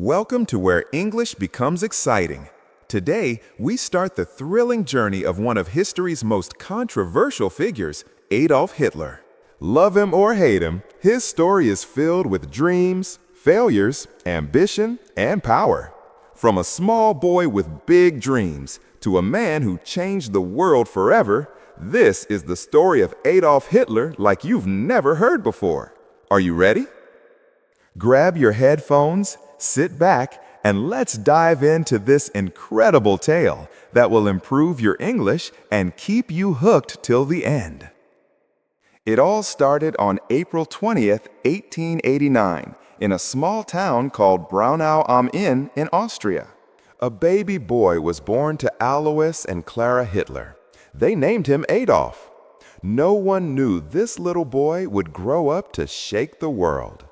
Welcome to where English becomes exciting. Today, we start the thrilling journey of one of history's most controversial figures, Adolf Hitler. Love him or hate him, his story is filled with dreams, failures, ambition, and power. From a small boy with big dreams to a man who changed the world forever, this is the story of Adolf Hitler like you've never heard before. Are you ready? Grab your headphones, sit back, and let's dive into this incredible tale that will improve your English and keep you hooked till the end. It all started on April 20th, 1889, in a small town called Braunau am Inn in Austria. A baby boy was born to Alois and Clara Hitler. They named him Adolf. No one knew this little boy would grow up to shake the world.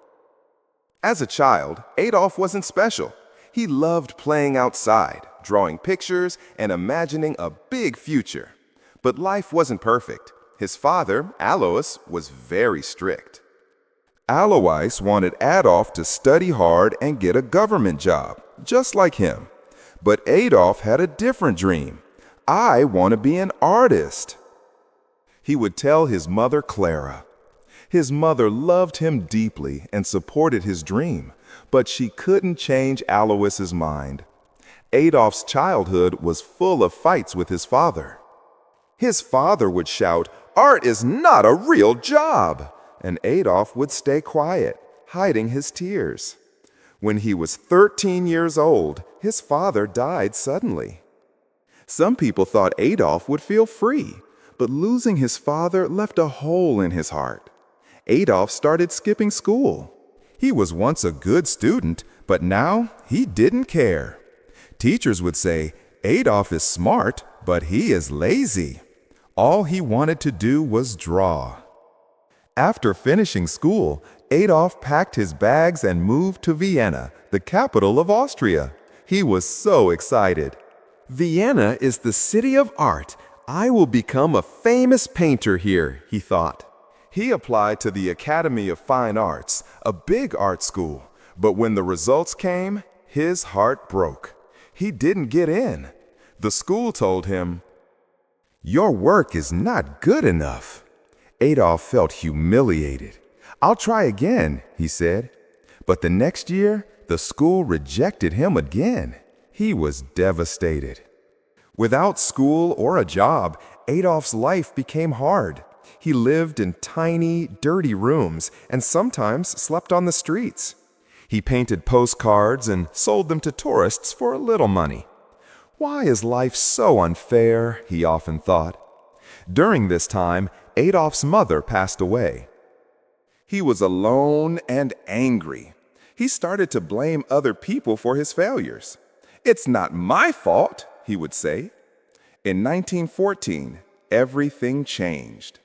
As a child, Adolf wasn't special. He loved playing outside, drawing pictures, and imagining a big future. But life wasn't perfect. His father, Alois, was very strict. Alois wanted Adolf to study hard and get a government job, just like him. But Adolf had a different dream. I want to be an artist, he would tell his mother, Clara. His mother loved him deeply and supported his dream, but she couldn't change Alois's mind. Adolf's childhood was full of fights with his father. His father would shout, "Art is not a real job!" and Adolf would stay quiet, hiding his tears. When he was 13 years old, his father died suddenly. Some people thought Adolf would feel free, but losing his father left a hole in his heart. Adolf started skipping school. He was once a good student, but now he didn't care. Teachers would say, "Adolf is smart, but he is lazy." All he wanted to do was draw. After finishing school, Adolf packed his bags and moved to Vienna, the capital of Austria. He was so excited. "Vienna is the city of art. I will become a famous painter here," he thought. He applied to the Academy of Fine Arts, a big art school, but when the results came, his heart broke. He didn't get in. The school told him, "Your work is not good enough." Adolf felt humiliated. "I'll try again," he said. But the next year, the school rejected him again. He was devastated. Without school or a job, Adolf's life became hard. He lived in tiny, dirty rooms and sometimes slept on the streets. He painted postcards and sold them to tourists for a little money. "Why is life so unfair?" he often thought. During this time, Adolf's mother passed away. He was alone and angry. He started to blame other people for his failures. "It's not my fault," he would say. In 1914, everything changed.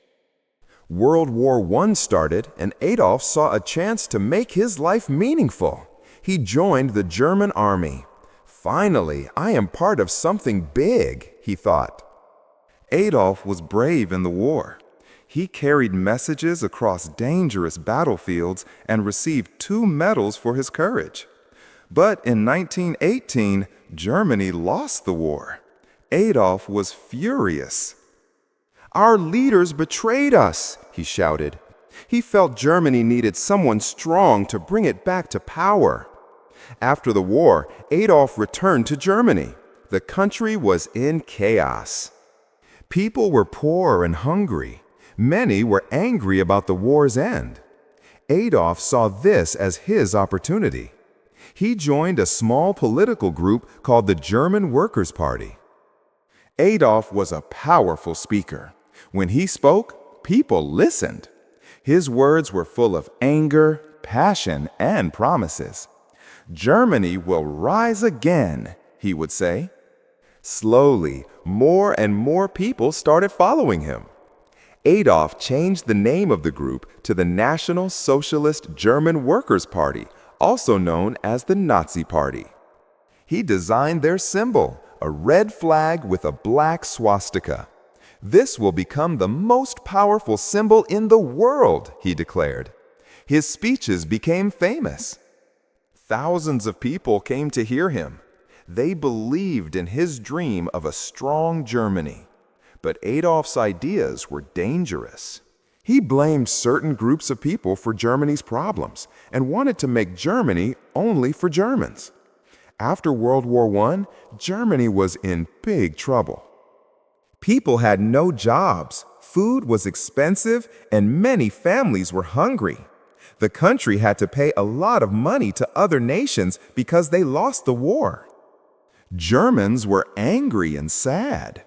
World War I started, and Adolf saw a chance to make his life meaningful. He joined the German army. "Finally, I am part of something big," he thought. Adolf was brave in the war. He carried messages across dangerous battlefields and received 2 medals for his courage. But in 1918, Germany lost the war. Adolf was furious. "Our leaders betrayed us," he shouted. He felt Germany needed someone strong to bring it back to power. After the war, Adolf returned to Germany. The country was in chaos. People were poor and hungry. Many were angry about the war's end. Adolf saw this as his opportunity. He joined a small political group called the German Workers' Party. Adolf was a powerful speaker. When he spoke, people listened. His words were full of anger, passion, and promises. "Germany will rise again," he would say. Slowly, more and more people started following him. Adolf changed the name of the group to the National Socialist German Workers' Party, also known as the Nazi Party. He designed their symbol, a red flag with a black swastika. "This will become the most powerful symbol in the world," he declared. His speeches became famous. Thousands of people came to hear him. They believed in his dream of a strong Germany. But Adolf's ideas were dangerous. He blamed certain groups of people for Germany's problems and wanted to make Germany only for Germans. After World War I, Germany was in big trouble. People had no jobs, food was expensive, and many families were hungry. The country had to pay a lot of money to other nations because they lost the war. Germans were angry and sad.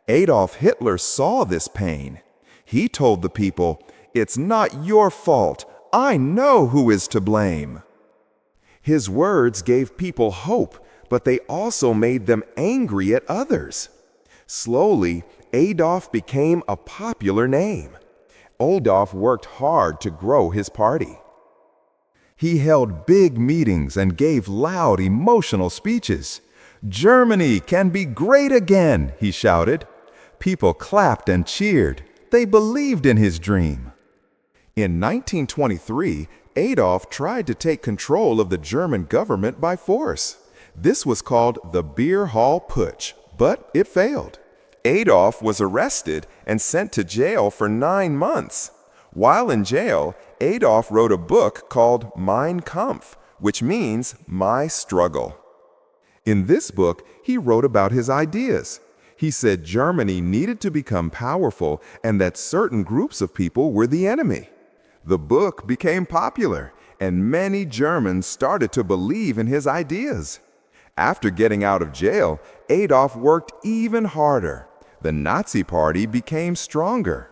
Adolf Hitler saw this pain. He told the people, "It's not your fault. I know who is to blame." His words gave people hope, but they also made them angry at others. Slowly, Adolf became a popular name. Adolf worked hard to grow his party. He held big meetings and gave loud, emotional speeches. "Germany can be great again," he shouted. People clapped and cheered. They believed in his dream. In 1923, Adolf tried to take control of the German government by force. This was called the Beer Hall Putsch, but it failed. Adolf was arrested and sent to jail for 9 months. While in jail, Adolf wrote a book called Mein Kampf, which means My Struggle. In this book, he wrote about his ideas. He said Germany needed to become powerful and that certain groups of people were the enemy. The book became popular, and many Germans started to believe in his ideas. After getting out of jail, Adolf worked even harder. The Nazi Party became stronger.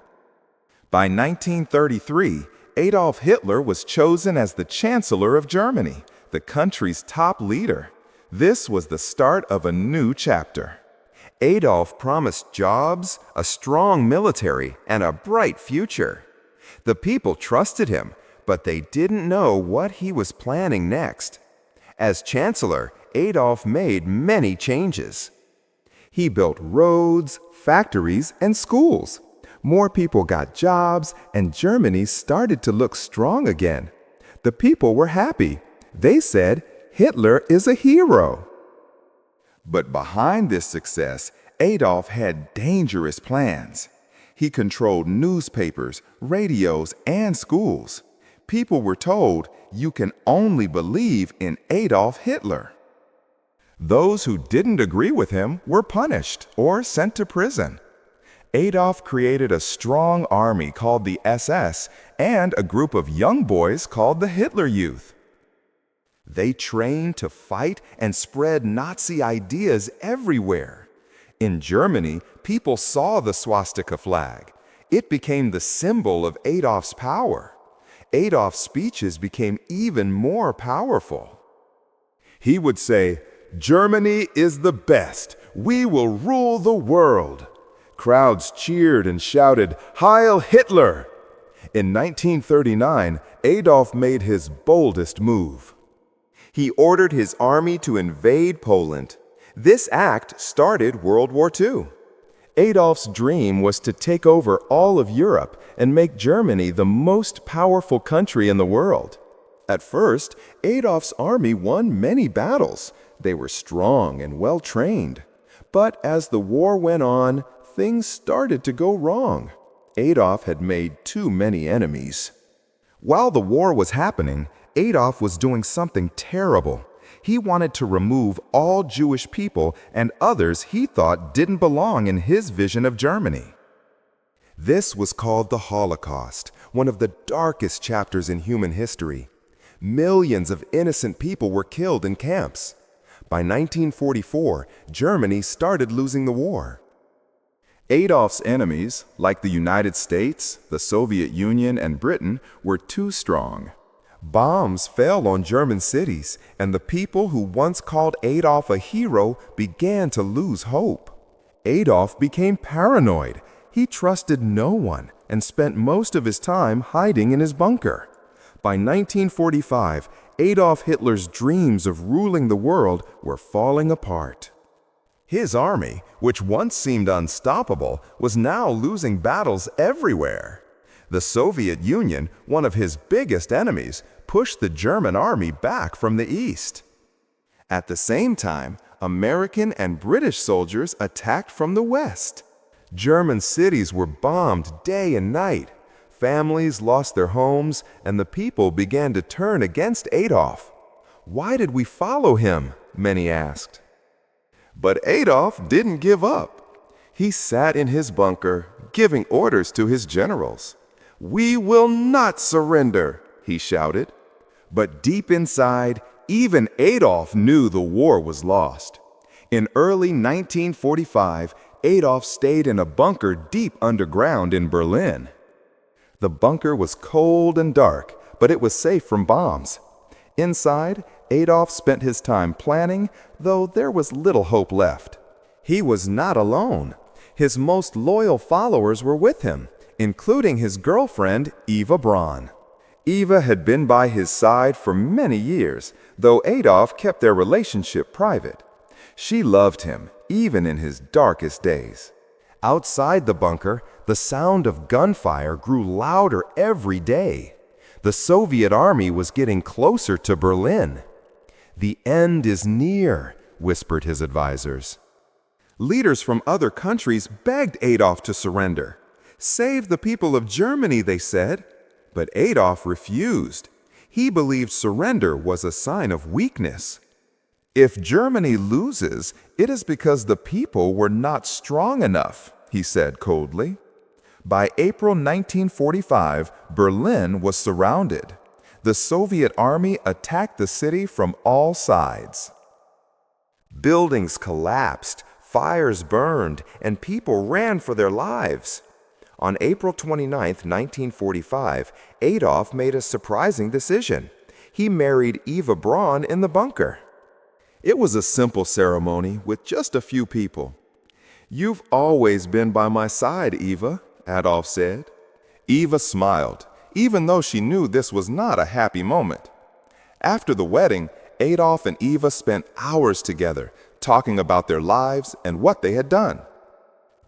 By 1933, Adolf Hitler was chosen as the Chancellor of Germany, the country's top leader. This was the start of a new chapter. Adolf promised jobs, a strong military, and a bright future. The people trusted him, but they didn't know what he was planning next. As Chancellor, Adolf made many changes. He built roads, factories, and schools. More people got jobs, and Germany started to look strong again. The people were happy. They said, "Hitler is a hero." But behind this success, Adolf had dangerous plans. He controlled newspapers, radios, and schools. People were told, "You can only believe in Adolf Hitler." Those who didn't agree with him were punished or sent to prison. Adolf created a strong army called the SS and a group of young boys called the Hitler Youth. They trained to fight and spread Nazi ideas everywhere. In Germany, people saw the swastika flag. It became the symbol of Adolf's power. Adolf's speeches became even more powerful. He would say, "Germany is the best. We will rule the world." Crowds cheered and shouted, "Heil Hitler!" In 1939, Adolf made his boldest move. He ordered his army to invade Poland. This act started World War II. Adolf's dream was to take over all of Europe and make Germany the most powerful country in the world. At first, Adolf's army won many battles. They were strong and well-trained. But as the war went on, things started to go wrong. Adolf had made too many enemies. While the war was happening, Adolf was doing something terrible. He wanted to remove all Jewish people and others he thought didn't belong in his vision of Germany. This was called the Holocaust, one of the darkest chapters in human history. Millions of innocent people were killed in camps. By 1944, Germany started losing the war. Adolf's enemies, like the United States, the Soviet Union, and Britain, were too strong. Bombs fell on German cities, and the people who once called Adolf a hero began to lose hope. Adolf became paranoid. He trusted no one and spent most of his time hiding in his bunker. By 1945, Adolf Hitler's dreams of ruling the world were falling apart. His army, which once seemed unstoppable, was now losing battles everywhere. The Soviet Union, one of his biggest enemies, pushed the German army back from the east. At the same time, American and British soldiers attacked from the west. German cities were bombed day and night. Families lost their homes, and the people began to turn against Adolf. Why did we follow him? Many asked. But Adolf didn't give up. He sat in his bunker, giving orders to his generals. "We will not surrender," he shouted. But deep inside, even Adolf knew the war was lost. In early 1945, Adolf stayed in a bunker deep underground in Berlin. The bunker was cold and dark, but it was safe from bombs. Inside, Adolf spent his time planning, though there was little hope left. He was not alone. His most loyal followers were with him, including his girlfriend, Eva Braun. Eva had been by his side for many years, though Adolf kept their relationship private. She loved him, even in his darkest days. Outside the bunker, the sound of gunfire grew louder every day. The Soviet army was getting closer to Berlin. "The end is near," whispered his advisors. Leaders from other countries begged Adolf to surrender. "Save the people of Germany," they said. But Adolf refused. He believed surrender was a sign of weakness. "If Germany loses, it is because the people were not strong enough," he said coldly. By April 1945, Berlin was surrounded. The Soviet army attacked the city from all sides. Buildings collapsed, fires burned, and people ran for their lives. On April 29, 1945, Adolf made a surprising decision. He married Eva Braun in the bunker. It was a simple ceremony with just a few people. "You've always been by my side, Eva," Adolf said. Eva smiled, even though she knew this was not a happy moment. After the wedding, Adolf and Eva spent hours together, talking about their lives and what they had done.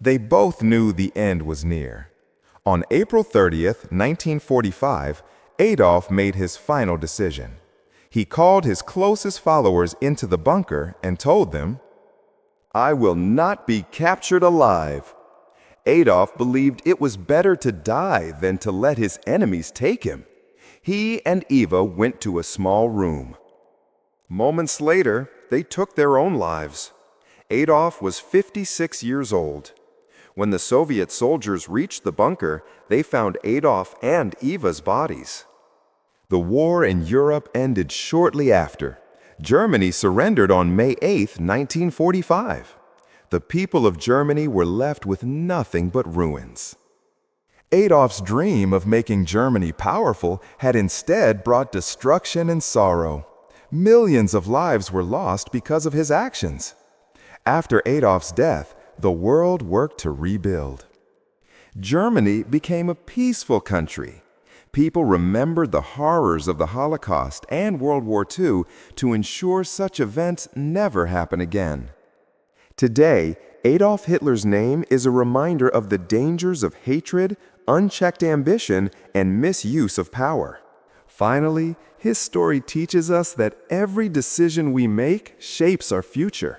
They both knew the end was near. On April 30th, 1945, Adolf made his final decision. He called his closest followers into the bunker and told them, "I will not be captured alive." Adolf believed it was better to die than to let his enemies take him. He and Eva went to a small room. Moments later, they took their own lives. Adolf was 56 years old. When the Soviet soldiers reached the bunker, they found Adolf and Eva's bodies. The war in Europe ended shortly after. Germany surrendered on May 8, 1945. The people of Germany were left with nothing but ruins. Adolf's dream of making Germany powerful had instead brought destruction and sorrow. Millions of lives were lost because of his actions. After Adolf's death, the world worked to rebuild. Germany became a peaceful country. People remembered the horrors of the Holocaust and World War II to ensure such events never happen again. Today, Adolf Hitler's name is a reminder of the dangers of hatred, unchecked ambition, and misuse of power. Finally, his story teaches us that every decision we make shapes our future.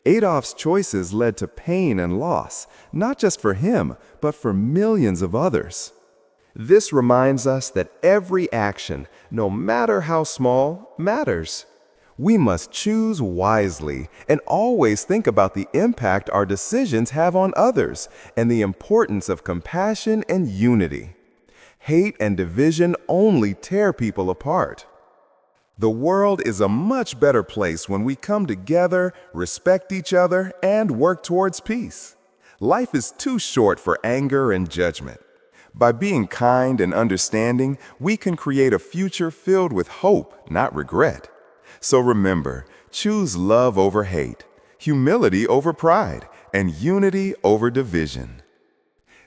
Adolf's choices led to pain and loss, not just for him, but for millions of others. This reminds us that every action, no matter how small, matters. We must choose wisely and always think about the impact our decisions have on others and the importance of compassion and unity. Hate and division only tear people apart. The world is a much better place when we come together, respect each other, and work towards peace. Life is too short for anger and judgment. By being kind and understanding, we can create a future filled with hope, not regret. So remember, choose love over hate, humility over pride, and unity over division.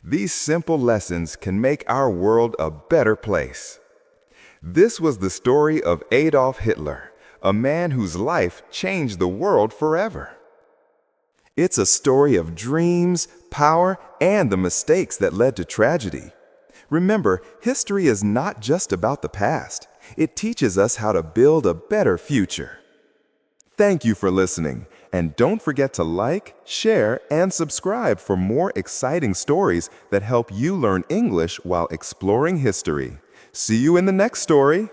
These simple lessons can make our world a better place. This was the story of Adolf Hitler, a man whose life changed the world forever. It's a story of dreams, power, and the mistakes that led to tragedy. Remember, history is not just about the past. It teaches us how to build a better future. Thank you for listening, and don't forget to like, share, and subscribe for more exciting stories that help you learn English while exploring history. See you in the next story.